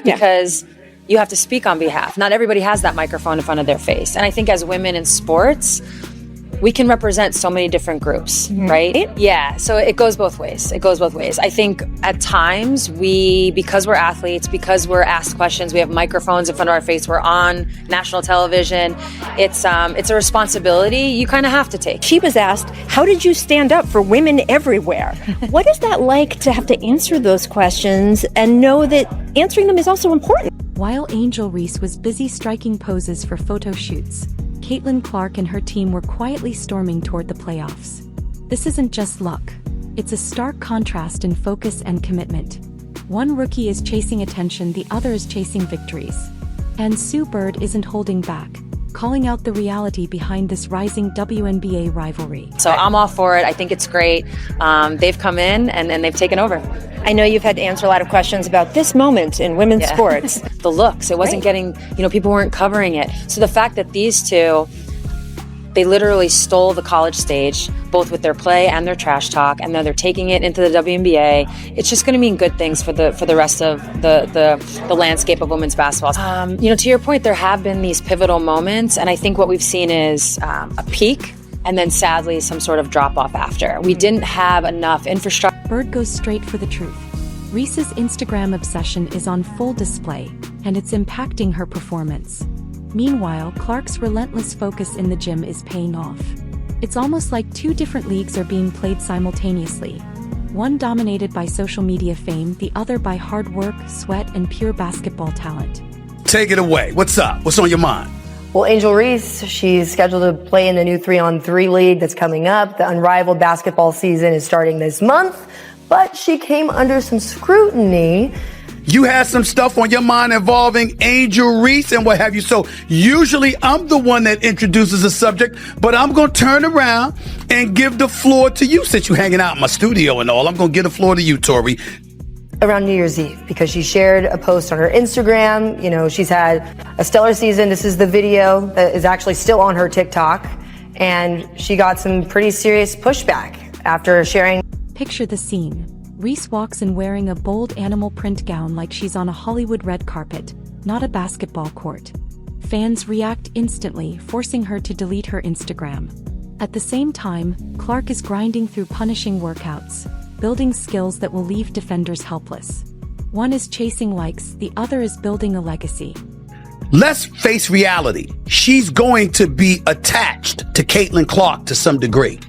because you have to speak on behalf. Not everybody has that microphone in front of their face. And I think as women in sports, we can represent so many different groups, right? Yeah, so it goes both ways. I think at times because we're athletes, because we're asked questions, we have microphones in front of our face, we're on national television, it's a responsibility you kind of have to take. She was asked, how did you stand up for women everywhere? What is that like to have to answer those questions and know that answering them is also important? While Angel Reese was busy striking poses for photo shoots, Caitlin Clark and her team were quietly storming toward the playoffs. This isn't just luck. It's a stark contrast in focus and commitment. One rookie is chasing attention, the other is chasing victories. And Sue Bird isn't holding back, calling out the reality behind this rising WNBA rivalry. So I'm all for it. I think it's great. They've come in and they've taken over. I know you've had to answer a lot of questions about this moment in women's sports. The looks, it wasn't getting, people weren't covering it. So the fact that these two, they literally stole the college stage, both with their play and their trash talk, and then they're taking it into the WNBA. It's just going to mean good things for the rest of the landscape of women's basketball. To your point, there have been these pivotal moments, and I think what we've seen is a peak, and then sadly some sort of drop off after. We didn't have enough infrastructure. Bird goes straight for the truth. Reese's Instagram obsession is on full display, and it's impacting her performance. Meanwhile, Clark's relentless focus in the gym is paying off. It's almost like two different leagues are being played simultaneously. One dominated by social media fame, the other by hard work, sweat, and pure basketball talent. Take it away. What's up? What's on your mind? Well, Angel Reese, she's scheduled to play in the new 3-on-3 league that's coming up. The unrivaled basketball season is starting this month, but she came under some scrutiny. You had some stuff on your mind involving Angel Reese and what have you. So usually I'm the one that introduces a subject, but I'm going to turn around and give the floor to you since you're hanging out in my studio and all. I'm going to give the floor to you, Tori. Around New Year's Eve, because she shared a post on her Instagram. She's had a stellar season. This is the video that is actually still on her TikTok. And she got some pretty serious pushback after sharing. Picture the scene. Reese walks in wearing a bold animal print gown like she's on a Hollywood red carpet, not a basketball court. Fans react instantly, forcing her to delete her Instagram. At the same time, Clark is grinding through punishing workouts, building skills that will leave defenders helpless. One is chasing likes, the other is building a legacy. Let's face reality. She's going to be attached to Caitlin Clark to some degree.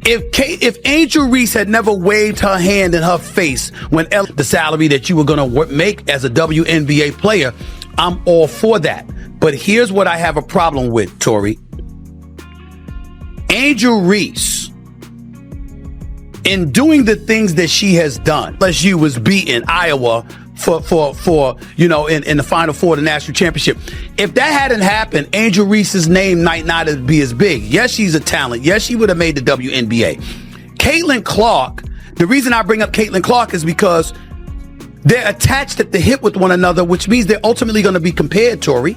If Angel Reese had never waved her hand in her face when the salary that you were going to make as a WNBA player, I'm all for that. But here's what I have a problem with, Tori. Angel Reese, in doing the things that she has done, LSU was beating Iowa for in the Final Four of the national championship. If that hadn't happened, Angel Reese's name might not be as big. Yes, she's a talent. Yes, she would have made the WNBA. Caitlin Clark, the reason I bring up Caitlin Clark is because they're attached at the hip with one another, which means they're ultimately going to be compared, Tori.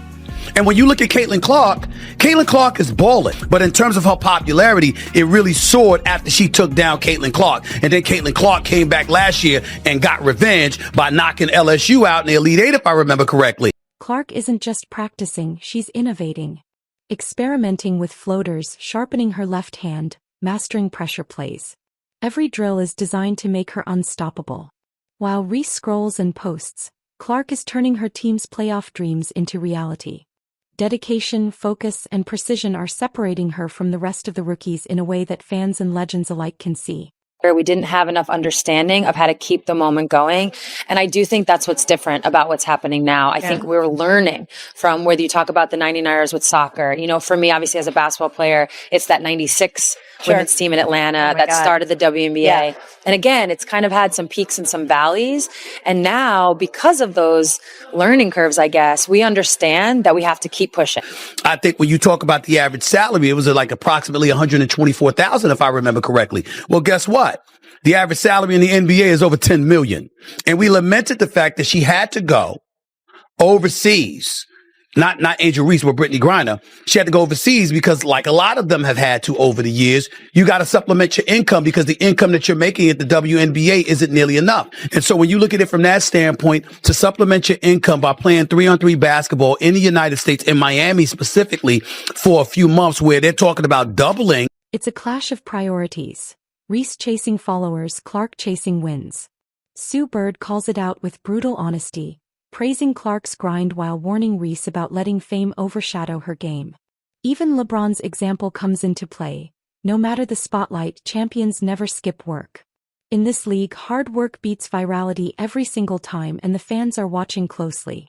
And when you look at Caitlin Clark is balling. But in terms of her popularity, it really soared after she took down Caitlin Clark. And then Caitlin Clark came back last year and got revenge by knocking LSU out in the Elite Eight, if I remember correctly. Clark isn't just practicing, she's innovating. Experimenting with floaters, sharpening her left hand, mastering pressure plays. Every drill is designed to make her unstoppable. While Reese scrolls and posts, Clark is turning her team's playoff dreams into reality. Dedication, focus, and precision are separating her from the rest of the rookies in a way that fans and legends alike can see. We didn't have enough understanding of how to keep the moment going. And I do think that's what's different about what's happening now. I think we're learning from whether you talk about the 99ers with soccer. For me, obviously, as a basketball player, it's that 96 women's team in Atlanta that started the WNBA. Yeah. And again, it's kind of had some peaks and some valleys. And now, because of those learning curves, I guess, we understand that we have to keep pushing. I think when you talk about the average salary, it was like approximately $124,000, if I remember correctly. Well, guess what? The average salary in the NBA is over $10 million. And we lamented the fact that she had to go overseas, Not Angel Reese, but Brittany Griner. She had to go overseas because, like a lot of them have had to over the years, you got to supplement your income because the income that you're making at the WNBA isn't nearly enough. And so when you look at it from that standpoint, to supplement your income by playing 3-on-3 basketball in the United States, in Miami specifically, for a few months where they're talking about doubling. It's a clash of priorities. Reese chasing followers, Clark chasing wins. Sue Bird calls it out with brutal honesty, praising Clark's grind while warning Reese about letting fame overshadow her game. Even LeBron's example comes into play. No matter the spotlight, champions never skip work. In this league, hard work beats virality every single time, and the fans are watching closely.